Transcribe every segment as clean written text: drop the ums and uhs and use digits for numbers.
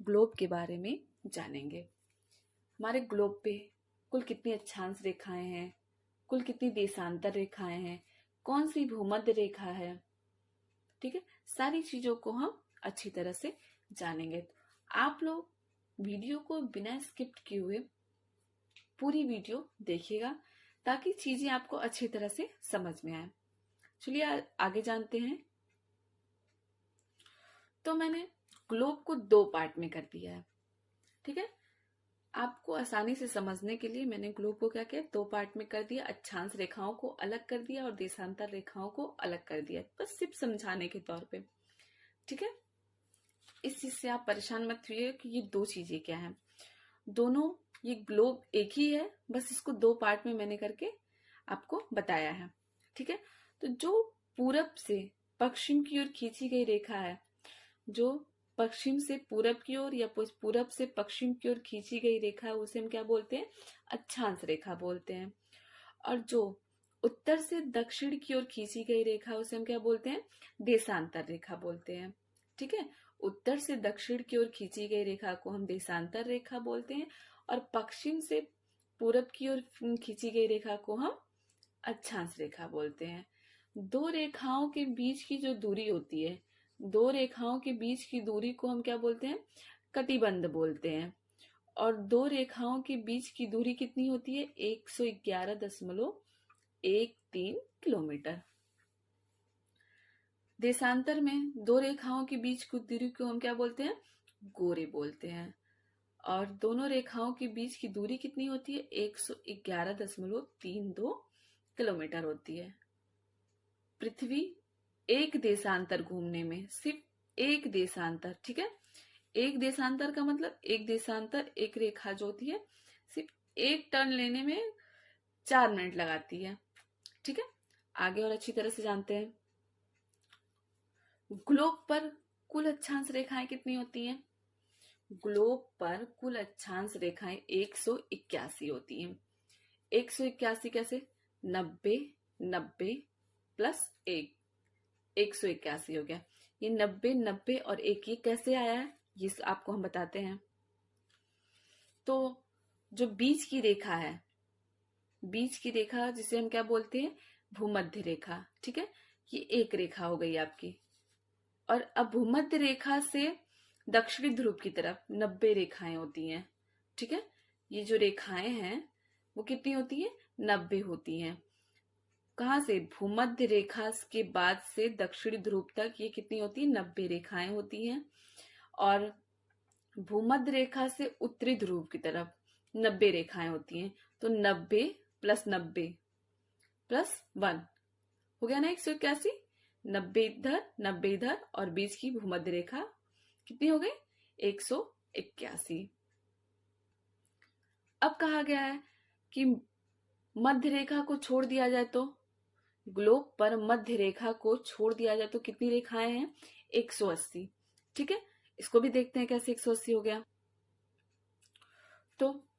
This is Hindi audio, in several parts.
ग्लोब के बारे में जानेंगे। हमारे ग्लोब पे कुल कितनी अक्षांश रेखाएं हैं, कुल कितनी देशांतर रेखाएं हैं, कौन सी भूमध्य रेखा है, ठीक है, सारी चीजों को हम अच्छी तरह से जानेंगे। आप लोग वीडियो को बिना स्किप किए हुए पूरी वीडियो देखिएगा ताकि चीजें आपको अच्छी तरह से समझ में आए। चलिए आगे जानते हैं। तो मैंने ग्लोब को 2 पार्ट में कर दिया है, ठीक है। आपको आसानी से समझने के लिए मैंने ग्लोब को क्या किया, 2 पार्ट में कर दिया। अक्षांश रेखाओं को अलग कर दिया और देशांतर रेखाओं को अलग कर दिया, बस सिर्फ समझाने के तौर पे, ठीक है। इस चीज से आप परेशान मत हुइए कि ये 2 चीजें क्या हैं। दोनों ये ग्लोब एक ही है, बस इसको 2 पार्ट में मैंने करके आपको बताया है, ठीक है। तो जो पूरब से पश्चिम की ओर खींची गई रेखा है, जो पश्चिम से पूरब की ओर या पूरब से पश्चिम की ओर खींची गई रेखा है, उसे हम क्या बोलते हैं, अक्षांश रेखा बोलते हैं। और जो उत्तर से दक्षिण की ओर खींची गई रेखा, उसे हम क्या बोलते हैं, देशांतर रेखा बोलते हैं, ठीक है। उत्तर से दक्षिण की ओर खींची गई रेखा को हम देशांतर रेखा बोलते हैं और पश्चिम से पूरब की ओर खींची गई रेखा को हम अक्षांश रेखा बोलते हैं। 2 रेखाओं के बीच की जो दूरी होती है, 2 रेखाओं के बीच की दूरी को हम क्या बोलते हैं, कटिबंध बोलते हैं। और 2 रेखाओं के बीच की दूरी कितनी होती है, 111.13 किलोमीटर। देशांतर में 2 रेखाओं के बीच की दूरी को हम क्या बोलते हैं, गोरे बोलते हैं। और दोनों रेखाओं के बीच की दूरी कितनी होती है, 111.32 किलोमीटर होती है। पृथ्वी एक देशांतर घूमने में, सिर्फ एक देशांतर, ठीक है। एक देशांतर का मतलब एक देशांतर, एक रेखा जो होती है, सिर्फ एक टर्न लेने में 4 मिनट लगाती है, ठीक है। आगे और अच्छी तरह से जानते हैं। ग्लोब पर कुल अक्षांश रेखाएं कितनी होती हैं, ग्लोब पर कुल अक्षांश रेखाएं 181 होती हैं। 181 कैसे, 90 90 प्लस 1, 181 हो गया। ये 90 90 और 1 ये कैसे आया है, ये आपको हम बताते हैं। तो जो बीच की रेखा है, बीच की रेखा जिसे हम क्या बोलते हैं, भूमध्य रेखा, ठीक है। ये एक रेखा हो गई आपकी। और अब भूमध्य रेखा से दक्षिणी ध्रुव की तरफ 90 रेखाएं होती हैं, ठीक है। ये जो रेखाएं हैं वो कितनी होती है, 90 होती हैं। कहां से, भूमध्य रेखा के बाद से दक्षिणी ध्रुव तक ये कितनी होती है, 90 रेखाएं होती हैं। और भूमध्य रेखा से उत्तरी ध्रुव की तरफ 90 रेखाएं होती हैं। तो 90 प्लस 90 प्लस 1 हो गया ना 181। 90 इधर 90 इधर और बीच की भूमध्य रेखा कितनी हो गई, 181। अब कहा गया है कि मध्य रेखा को छोड़ दिया जाए तो, ग्लोब पर मध्य रेखा को छोड़ दिया जाए तो कितनी रेखाएं हैं, 180, ठीक है। इसको भी देखते हैं कैसे 180 हो गया। तो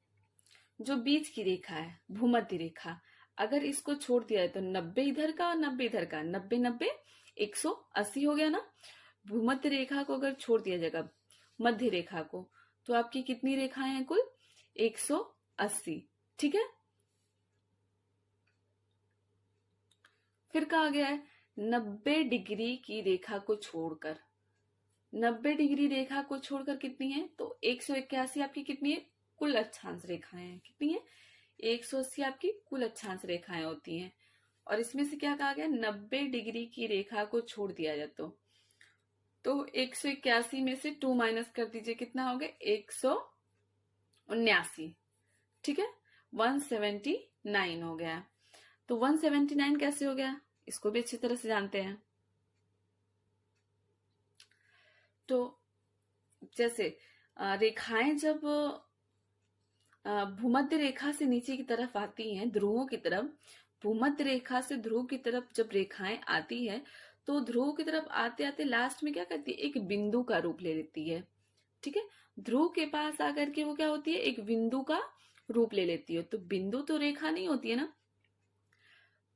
जो बीच की रेखा है, भूमध्य रेखा, अगर इसको छोड़ दिया है तो 90 इधर का और 90 इधर का, 90 90 180 हो गया ना। भूमध्य रेखा को अगर छोड़ दिया जाएगा, मध्य रेखा को, तो आपकी कितनी रेखाएं हैं कुल, 180, ठीक है। फिर कहा गया है 90 डिग्री की रेखा को छोड़कर, 90 डिग्री रेखा को छोड़कर कितनी है, तो 181 आपकी कितनी है, कुल अक्षांश रेखाएं हैं, कितनी है, 180 आपकी कुल अक्षांश रेखाएं होती हैं। और इसमें से क्या कहा गया, 90 डिग्री की रेखा को छोड़ दिया जाए तो 181 में से 2 माइनस कर दीजिए, कितना हो गया, 179, ठीक है। 179 हो गया। तो 179 कैसे हो गया, इसको भी अच्छी तरह से जानते हैं। तो जैसे रेखाएं जब भूमध्य रेखा से नीचे की तरफ आती हैं, ध्रुवों की तरफ, भूमध्य रेखा से ध्रुव की तरफ जब रेखाएं आती है तो ध्रुव की तरफ आते आते लास्ट में क्या करती है, एक बिंदु का रूप ले लेती है, ठीक है। ध्रुव के पास आकर के वो क्या होती है, एक बिंदु का रूप ले लेती है। तो बिंदु तो रेखा नहीं होती है ना,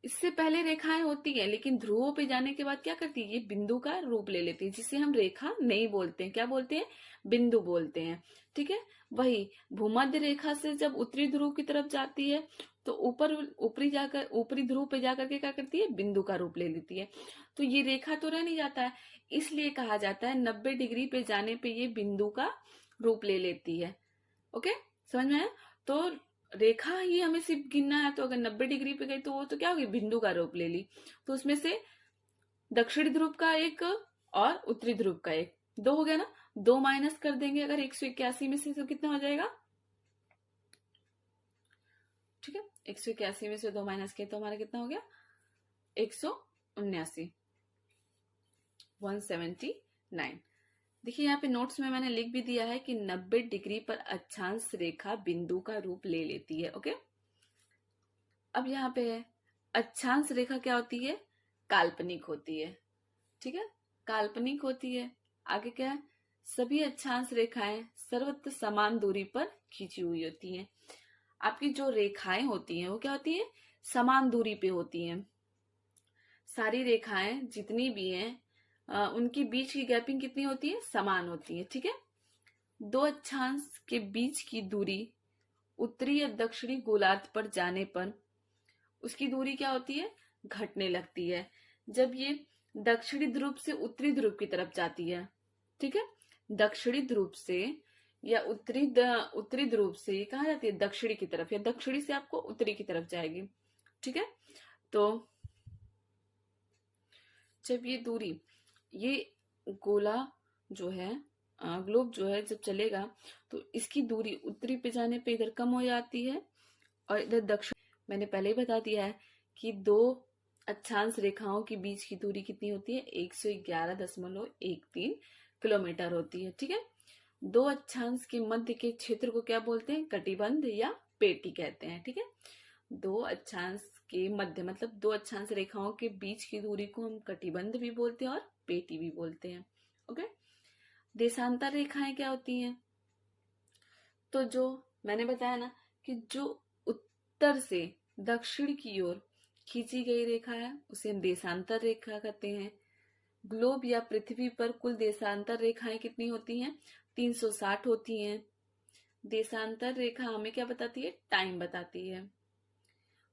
इससे पहले रेखाएं होती है, लेकिन ध्रुवों पे जाने के बाद क्या करती है, ये बिंदु का रूप ले लेती है, जिसे हम रेखा नहीं बोलते हैं, क्या बोलते हैं, बिंदु बोलते हैं। ठीक है, वही भूमध्य रेखा से जब उत्तरी ध्रुव की तरफ जाती है तो ऊपरी ध्रुव पे जाकर के क्या करती है, बिंदु का रूप ले लेती है। तो ये रेखा तो रह नहीं जाता है, इसलिए कहा जाता है 90 डिग्री पे जाने पे ये बिंदु का रूप ले लेती है। ओके, समझ में आया? तो रेखा ही हमें सिर्फ गिनना है, तो अगर 90 डिग्री पे गई तो वो तो क्या होगी, बिंदु का रूप ले ली। तो उसमें से दक्षिणी ध्रुव का एक और उत्तरी ध्रुव का एक, दो हो गया ना। दो माइनस कर देंगे अगर 181 में से, तो कितना हो जाएगा, ठीक है, 181 में से दो माइनस किया तो हमारा कितना हो गया, 179, 179। देखिए यहाँ पे नोट्स में मैंने लिख भी दिया है कि 90 डिग्री पर अक्षांश रेखा बिंदु का रूप ले लेती है। ओके, अब यहाँ पे है अक्षांश रेखा क्या होती है, काल्पनिक होती है। ठीक है, काल्पनिक होती है। आगे क्या है, सभी अक्षांश रेखाएं सर्वत्र समान दूरी पर खींची हुई होती हैं। आपकी जो रेखाएं होती हैं वो क्या होती है, समान दूरी पे होती हैं। सारी रेखाएं जितनी भी हैं उनकी बीच की गैपिंग कितनी होती है, समान होती है। ठीक है, दो अक्षांश के बीच की दूरी उत्तरी या दक्षिणी गोलार्ध पर जाने पर उसकी दूरी क्या होती है, घटने लगती है, जब ये दक्षिणी ध्रुव से उत्तरी ध्रुव की तरफ जाती है। ठीक है, दक्षिणी ध्रुव से या उत्तरी ध्रुव से ये कहाँ जाती है, दक्षिणी की तरफ, या दक्षिणी से आपको उत्तरी की तरफ जाएगी। ठीक है, तो जब ये दूरी, ये गोला जो है, ग्लोब जो है जब चलेगा तो इसकी दूरी उत्तरी पे जाने पे इधर कम हो जाती है और इधर दक्षिण, मैंने पहले ही बता दिया है कि दो अक्षांश रेखाओं के बीच की दूरी कितनी होती है, 111.13 किलोमीटर होती है। ठीक है, दो अक्षांश के मध्य के क्षेत्र को क्या बोलते हैं, कटिबंध या पेटी कहते हैं। ठीक है, दो अक्षांश के मध्य मतलब दो अक्षांश रेखाओं के बीच की दूरी को हम कटिबंध भी बोलते हैं और पेटी भी बोलते हैं। ओके, देशांतर रेखाएं क्या होती हैं, तो जो मैंने बताया ना कि जो उत्तर से दक्षिण की ओर खींची गई रेखा है उसे हम देशांतर रेखा कहते हैं। ग्लोब या पृथ्वी पर कुल देशांतर रेखाएं कितनी होती हैं, 360 होती हैं। देशांतर रेखा हमें क्या बताती है, टाइम बताती है।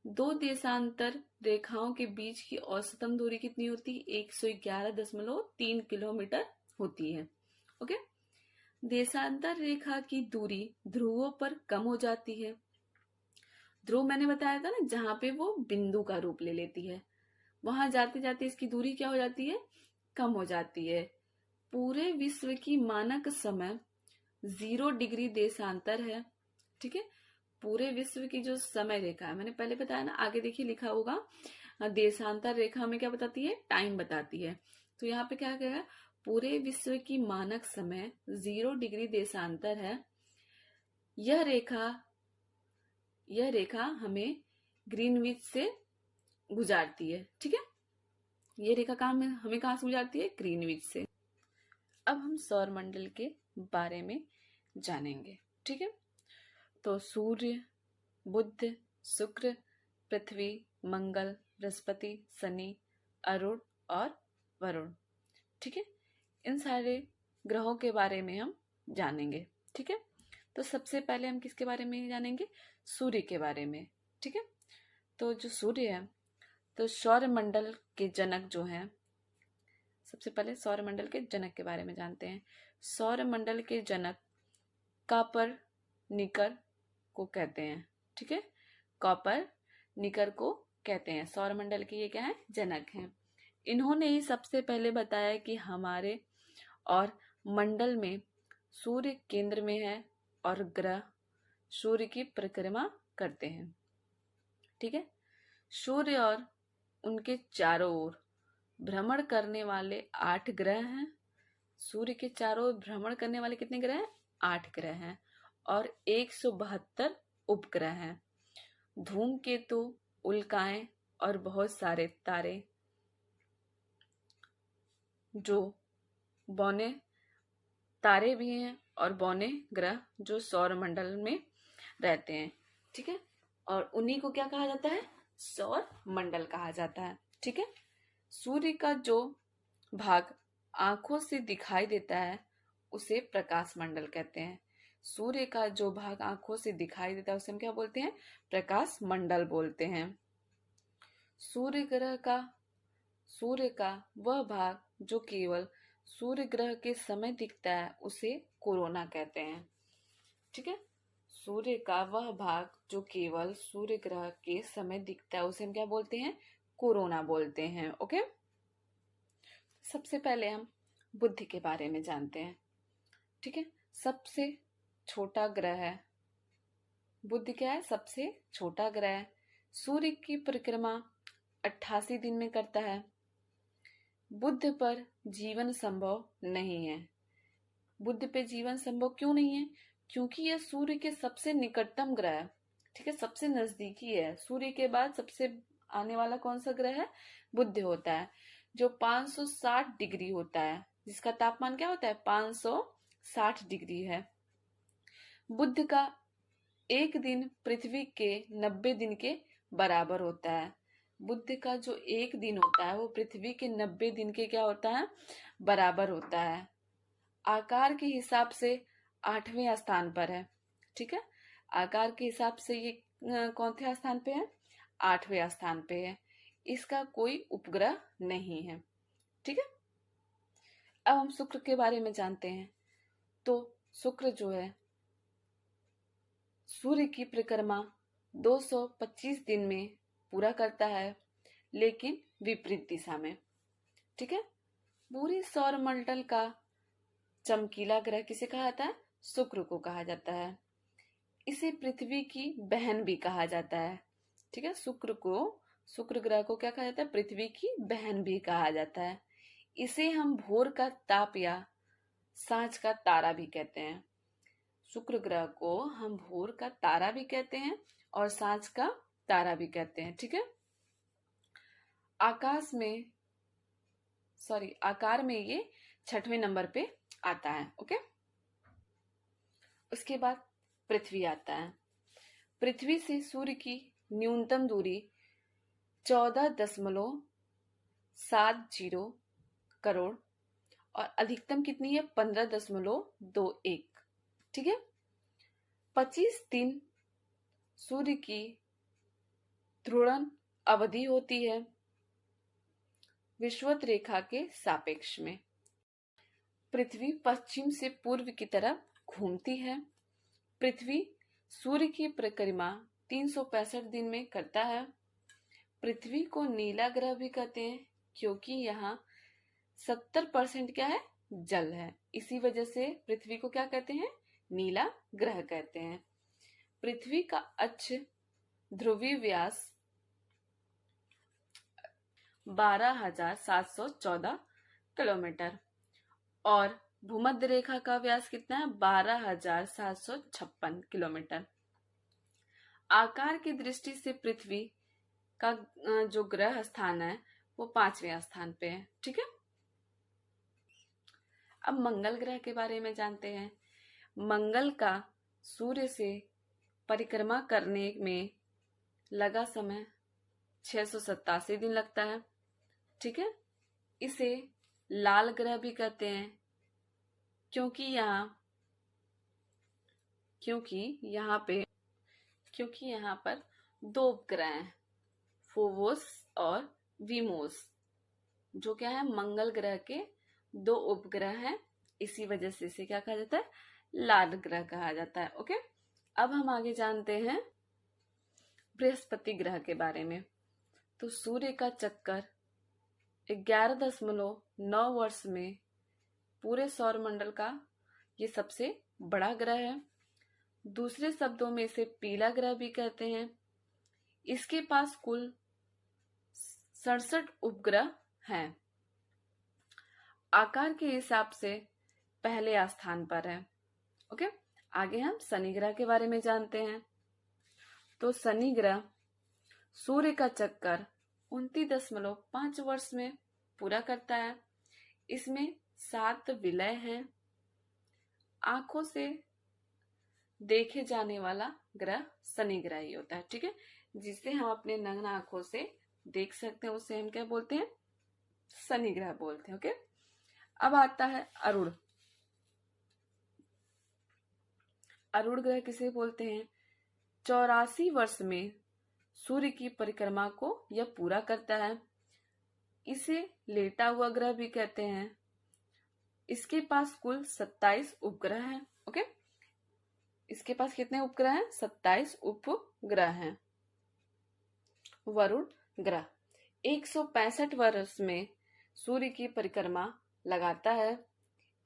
दो देशांतर रेखाओं के बीच की औसतन दूरी कितनी होती है, 111.3 किलोमीटर होती है। ओके, देशांतर रेखा की दूरी ध्रुवों पर कम हो जाती है। ध्रुव मैंने बताया था ना, जहां पे वो बिंदु का रूप ले लेती है, वहां जाते जाते इसकी दूरी क्या हो जाती है, कम हो जाती है। पूरे विश्व की मानक समय 0 डिग्री देशांतर है। ठीक है, पूरे विश्व की जो समय रेखा है, मैंने पहले बताया ना, आगे देखिए लिखा होगा, देशांतर रेखा हमें क्या बताती है, टाइम बताती है। तो यहाँ पे क्या कहेगा, पूरे विश्व की मानक समय 0 डिग्री देशांतर है। यह रेखा हमें ग्रीनविच से गुजारती है। ठीक है, ये रेखा हमें कहाँ से गुजारती है, ग्रीनविच से। अब हम सौर मंडल के बारे में जानेंगे। ठीक है, तो सूर्य, बुध, शुक्र, पृथ्वी, मंगल, बृहस्पति, शनि, अरुण और वरुण। ठीक है, इन सारे ग्रहों के बारे में हम जानेंगे। ठीक है, तो सबसे पहले हम किसके बारे में जानेंगे, सूर्य के बारे में। ठीक है, तो जो सूर्य है, तो सौर मंडल के जनक जो हैं, सबसे पहले सौर मंडल के जनक के बारे में जानते हैं। सौर मंडल के जनक कॉपरनिकस को कहते हैं। ठीक है, कॉपरनिकस को कहते हैं, सौर मंडल के ये क्या है, जनक हैं। इन्होंने ही सबसे पहले बताया कि हमारे और मंडल में सूर्य केंद्र में है और ग्रह सूर्य की परिक्रमा करते हैं। ठीक है, सूर्य और उनके चारों ओर भ्रमण करने वाले 8 ग्रह हैं। सूर्य के चारों ओर भ्रमण करने वाले कितने ग्रह हैं, 8 ग्रह हैं और 172 उपग्रह हैं। धूमकेतु, उल्काएं और बहुत सारे तारे जो बौने तारे भी हैं और बौने ग्रह जो सौर मंडल में रहते हैं। ठीक है, और उन्हीं को क्या कहा जाता है, सौर मंडल कहा जाता है। ठीक है, सूर्य का जो भाग आंखों से दिखाई देता है उसे प्रकाश मंडल कहते हैं। सूर्य का जो भाग आंखों से दिखाई देता है उसे हम क्या बोलते हैं? प्रकाश मंडल बोलते हैं। सूर्य का वह भाग जो केवल सूर्य ग्रह के समय दिखता है उसे कोरोना कहते हैं। ठीक है, सूर्य का वह भाग जो केवल सूर्य ग्रह के समय दिखता है उसे हम क्या बोलते हैं? कोरोना बोलते हैं। ओके, सबसे पहले हम बुध के बारे में जानते हैं। ठीक है, सबसे छोटा ग्रह है बुध। क्या है? सबसे छोटा ग्रह है। सूर्य की परिक्रमा 88 दिन में करता है। बुध पर जीवन संभव नहीं है। बुध पे जीवन संभव क्यों नहीं है? क्योंकि यह सूर्य के सबसे निकटतम ग्रह है। ठीक है, सबसे नजदीकी है। सूर्य के बाद सबसे आने वाला कौन सा ग्रह है? बुध होता है, जो 560 डिग्री होता है, जिसका तापमान क्या होता है? 560 डिग्री है। बुध का एक दिन पृथ्वी के 90 दिन के बराबर होता है। बुध का जो एक दिन होता है वो पृथ्वी के 90 दिन के क्या होता है? बराबर होता है। आकार के हिसाब से 8वें स्थान पर है। ठीक है, आकार के हिसाब से ये कौन से स्थान पे है? 8वें स्थान पे है। इसका कोई उपग्रह नहीं है। ठीक है, अब हम शुक्र के बारे में जानते हैं। तो शुक्र जो है सूर्य की परिक्रमा 225 दिन में पूरा करता है, लेकिन विपरीत दिशा में। ठीक है, पूरी सौर मंडल का चमकीला ग्रह किसे कहा जाता है? शुक्र को कहा जाता है। इसे पृथ्वी की बहन भी कहा जाता है। ठीक है, शुक्र ग्रह को क्या कहा जाता है? पृथ्वी की बहन भी कहा जाता है। इसे हम भोर का ताप या सांझ का तारा भी कहते हैं। शुक्र ग्रह को हम भोर का तारा भी कहते हैं और सांझ का तारा भी कहते हैं। ठीक है, आकार में ये 6वें नंबर पे आता है। ओके, उसके बाद पृथ्वी आता है। पृथ्वी से सूर्य की न्यूनतम दूरी 14.70 करोड़ और अधिकतम कितनी है? 15.21। ठीक है, 25 दिन सूर्य की ध्रुवण अवधि होती है विषुवत रेखा के सापेक्ष में। पृथ्वी पश्चिम से पूर्व की तरफ घूमती है। पृथ्वी सूर्य की परिक्रमा 365 दिन में करता है। पृथ्वी को नीला ग्रह भी कहते हैं क्योंकि यहाँ 70% क्या है? जल है। इसी वजह से पृथ्वी को क्या कहते हैं? नीला ग्रह कहते हैं। पृथ्वी का अक्ष ध्रुवीय व्यास 12,714 किलोमीटर और भूमध्य रेखा का व्यास कितना है? 12,756 किलोमीटर। आकार की दृष्टि से पृथ्वी का जो ग्रह स्थान है वो 5वें स्थान पे है। ठीक है, अब मंगल ग्रह के बारे में जानते हैं। मंगल का सूर्य से परिक्रमा करने में लगा समय 687 दिन लगता है। ठीक है, इसे लाल ग्रह भी कहते हैं क्योंकि यहाँ पर 2 उपग्रह हैं, फोबोस और वीमोस, जो क्या है? मंगल ग्रह के 2 उपग्रह हैं। इसी वजह से इसे क्या कहा जाता है? लाल ग्रह कहा जाता है। ओके, अब हम आगे जानते हैं बृहस्पति ग्रह के बारे में। तो सूर्य का चक्कर 11.9 वर्ष में पूरे सौर मंडल का ये सबसे बड़ा ग्रह है। दूसरे शब्दों में इसे पीला ग्रह भी कहते हैं। इसके पास कुल 67 उपग्रह हैं। आकार के हिसाब से पहले स्थान पर है। ओके, आगे हम शनि ग्रह के बारे में जानते हैं। तो शनि ग्रह सूर्य का चक्कर 29.5 वर्ष में पूरा करता है। इसमें 7 विलय हैं। आंखों से देखे जाने वाला ग्रह शनि ग्रह ही होता है। ठीक है, जिसे हम अपने नग्न आंखों से देख सकते हैं, उसे हम क्या बोलते हैं? शनि ग्रह बोलते हैं। ओके, अब आता है अरुण। अरुण ग्रह किसे बोलते हैं? 84 वर्ष में सूर्य की परिक्रमा को यह पूरा करता है। इसे लेटा हुआ ग्रह भी कहते हैं। इसके पास कुल 27 उपग्रह हैं। ओके, इसके पास कितने उपग्रह हैं? 27 उपग्रह हैं। वरुण ग्रह 165 वर्ष में सूर्य की परिक्रमा लगाता है।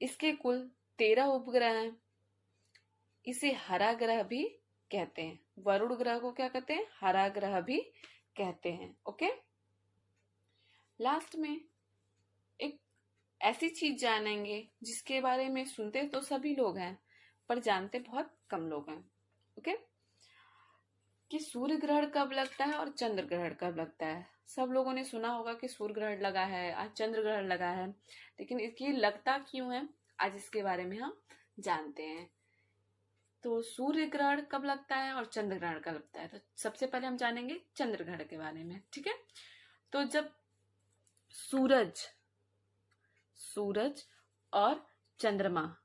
इसके कुल 13 उपग्रह हैं। इसे हरा ग्रह भी कहते हैं। वरुण ग्रह को क्या कहते हैं? हरा ग्रह भी कहते हैं। ओके, लास्ट में एक ऐसी चीज जानेंगे जिसके बारे में सुनते तो सभी लोग हैं पर जानते बहुत कम लोग हैं। ओके, कि सूर्य ग्रहण कब लगता है और चंद्र ग्रहण कब लगता है। सब लोगों ने सुना होगा कि सूर्य ग्रहण लगा है, आज चंद्र ग्रहण लगा है, लेकिन इसकी लगता क्यों है, आज इसके बारे में हम जानते हैं। तो सूर्य ग्रहण कब लगता है और चंद्र ग्रहण कब लगता है, तो सबसे पहले हम जानेंगे चंद्र ग्रहण के बारे में। ठीक है, तो जब सूरज और चंद्रमा,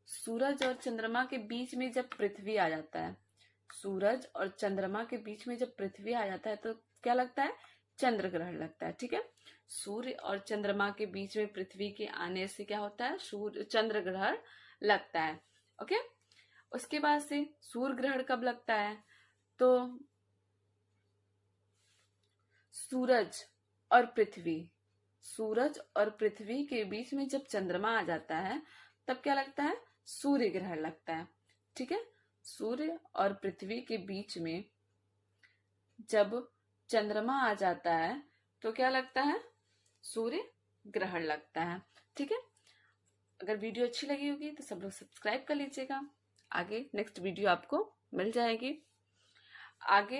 सूरज और चंद्रमा के बीच में जब पृथ्वी आ जाता है, सूरज और चंद्रमा के बीच में जब पृथ्वी आ जाता है तो क्या लगता है? चंद्र ग्रहण लगता है। ठीक है, सूर्य और चंद्रमा के बीच में पृथ्वी के आने से क्या होता है? चंद्र ग्रहण लगता है। ओके, उसके बाद से सूर्य ग्रहण कब लगता है? तो सूरज और पृथ्वी के बीच में जब चंद्रमा आ जाता है तब क्या लगता है? सूर्य ग्रहण लगता है। ठीक है, सूर्य और पृथ्वी के बीच में जब चंद्रमा आ जाता है तो क्या लगता है? सूर्य ग्रहण लगता है। ठीक है, अगर वीडियो अच्छी लगी होगी तो सब लोग सब्सक्राइब कर लीजिएगा। आगे नेक्स्ट वीडियो आपको मिल जाएगी। आगे